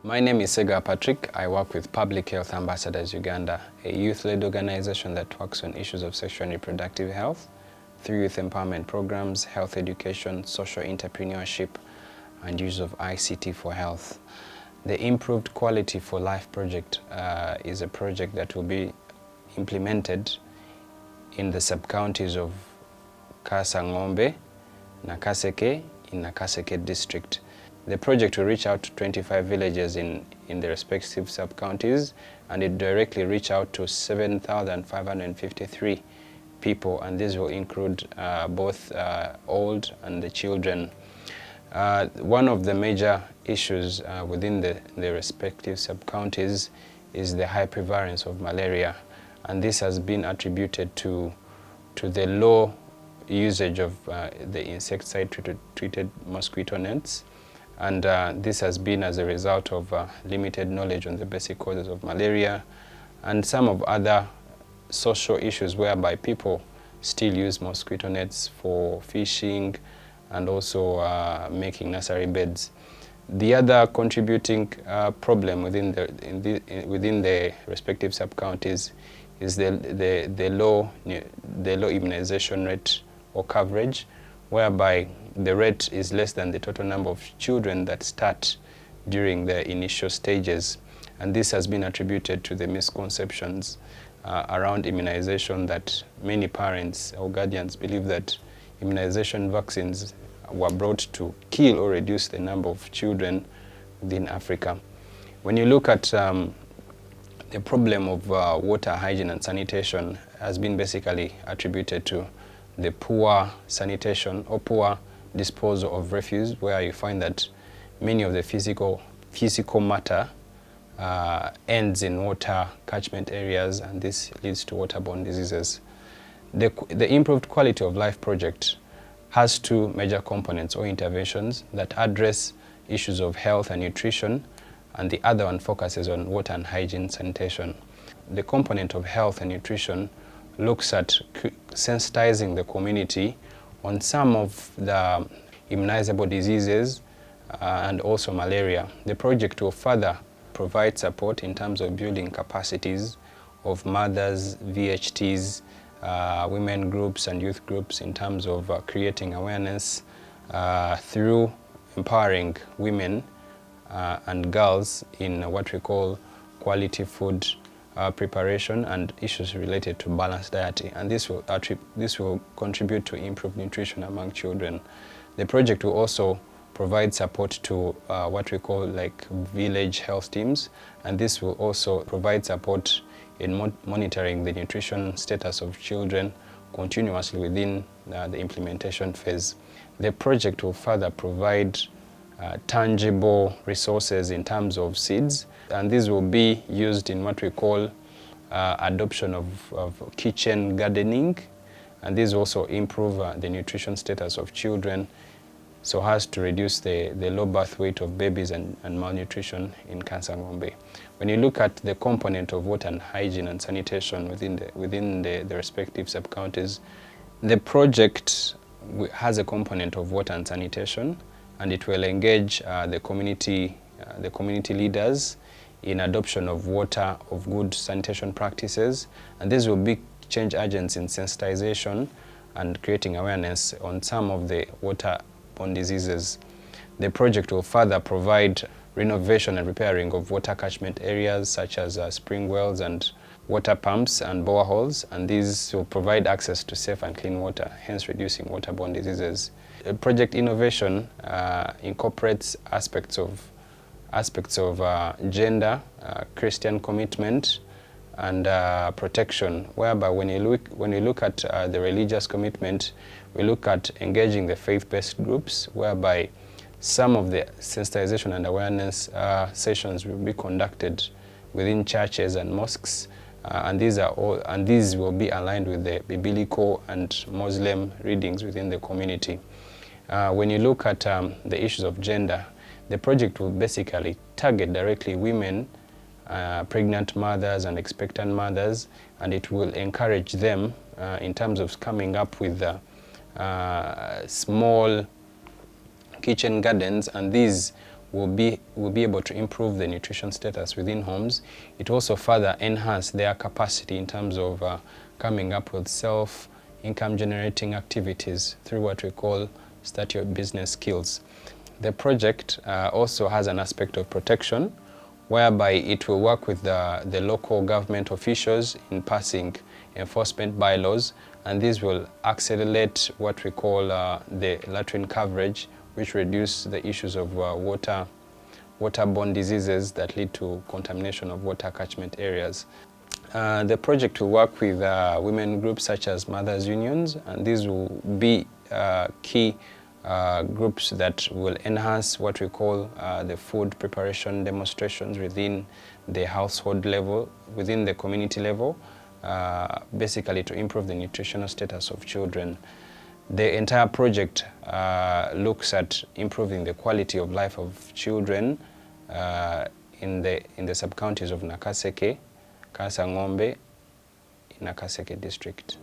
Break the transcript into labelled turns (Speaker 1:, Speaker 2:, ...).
Speaker 1: My name is Sega Patrick. I work with Public Health Ambassadors Uganda, a youth-led organization that works on issues of sexual and reproductive health through youth empowerment programs, health education, social entrepreneurship, and use of ICT for health. The Improved Quality for Life project is a project that will be implemented in the sub-counties of Kasangombe, Nakaseke, in Nakaseke district. The project will reach out to 25 villages in the respective sub-counties, and it directly reach out to 7,553 people, and this will include both old and the children. One of the major issues within the respective sub-counties is the high prevalence of malaria, and this has been attributed to the low usage of the insecticide-treated mosquito nets. And this has been as a result of limited knowledge on the basic causes of malaria and some of other social issues whereby people still use mosquito nets for fishing and also making nursery beds. The other contributing problem within the respective sub-counties is the low immunization rate or coverage, whereby the rate is less than the total number of children that start during the initial stages. And this has been attributed to the misconceptions around immunization, that many parents or guardians believe that immunization vaccines were brought to kill or reduce the number of children within Africa. When you look at the problem of water hygiene and sanitation, has been basically attributed to the poor sanitation or poor disposal of refuse, where you find that many of the physical matter ends in water catchment areas, and this leads to waterborne diseases. The Improved Quality of Life project has two major components or interventions that address issues of health and nutrition, and the other one focuses on water and hygiene sanitation. The component of health and nutrition looks at sensitizing the community on some of the immunizable diseases and also malaria. The project will further provide support in terms of building capacities of mothers, VHTs, women groups and youth groups in terms of creating awareness through empowering women and girls in what we call quality food preparation and issues related to balanced diet, and this will contribute to improved nutrition among children. The project will also provide support to what we call like village health teams, and this will also provide support in monitoring the nutrition status of children continuously within the implementation phase. The project will further provide tangible resources in terms of seeds, and these will be used in what we call adoption of kitchen gardening, and these also improve the nutrition status of children so as to reduce the low birth weight of babies and malnutrition in Kasangombe. When you look at the component of water and hygiene and sanitation within the respective sub-counties, the project has a component of water and sanitation, and it will engage the community leaders in adoption of water, of good sanitation practices, and these will be change agents in sensitization and creating awareness on some of the waterborne diseases. The project will further provide renovation and repairing of water catchment areas such as spring wells and water pumps and boreholes, and these will provide access to safe and clean water, hence reducing waterborne diseases. Project innovation incorporates aspects of gender, Christian commitment, and protection, whereby when you look at the religious commitment, we look at engaging the faith-based groups, whereby some of the sensitization and awareness sessions will be conducted within churches and mosques, and these will be aligned with the biblical and Muslim readings within the community. When you look at the issues of gender, the project will basically target directly women, pregnant mothers and expectant mothers, and it will encourage them in terms of coming up with small kitchen gardens, and these will be able to improve the nutrition status within homes. It also further enhance their capacity in terms of coming up with self-income generating activities through what we call start your business skills. The project also has an aspect of protection, whereby it will work with the local government officials in passing enforcement bylaws, and these will accelerate what we call the latrine coverage, which reduce the issues of waterborne diseases that lead to contamination of water catchment areas. The project will work with women groups such as mothers' unions, and these will be key groups that will enhance what we call the food preparation demonstrations within the household level, within the community level, basically to improve the nutritional status of children. The entire project looks at improving the quality of life of children in the sub-counties of Nakaseke, Kasangombe, in Nakaseke district.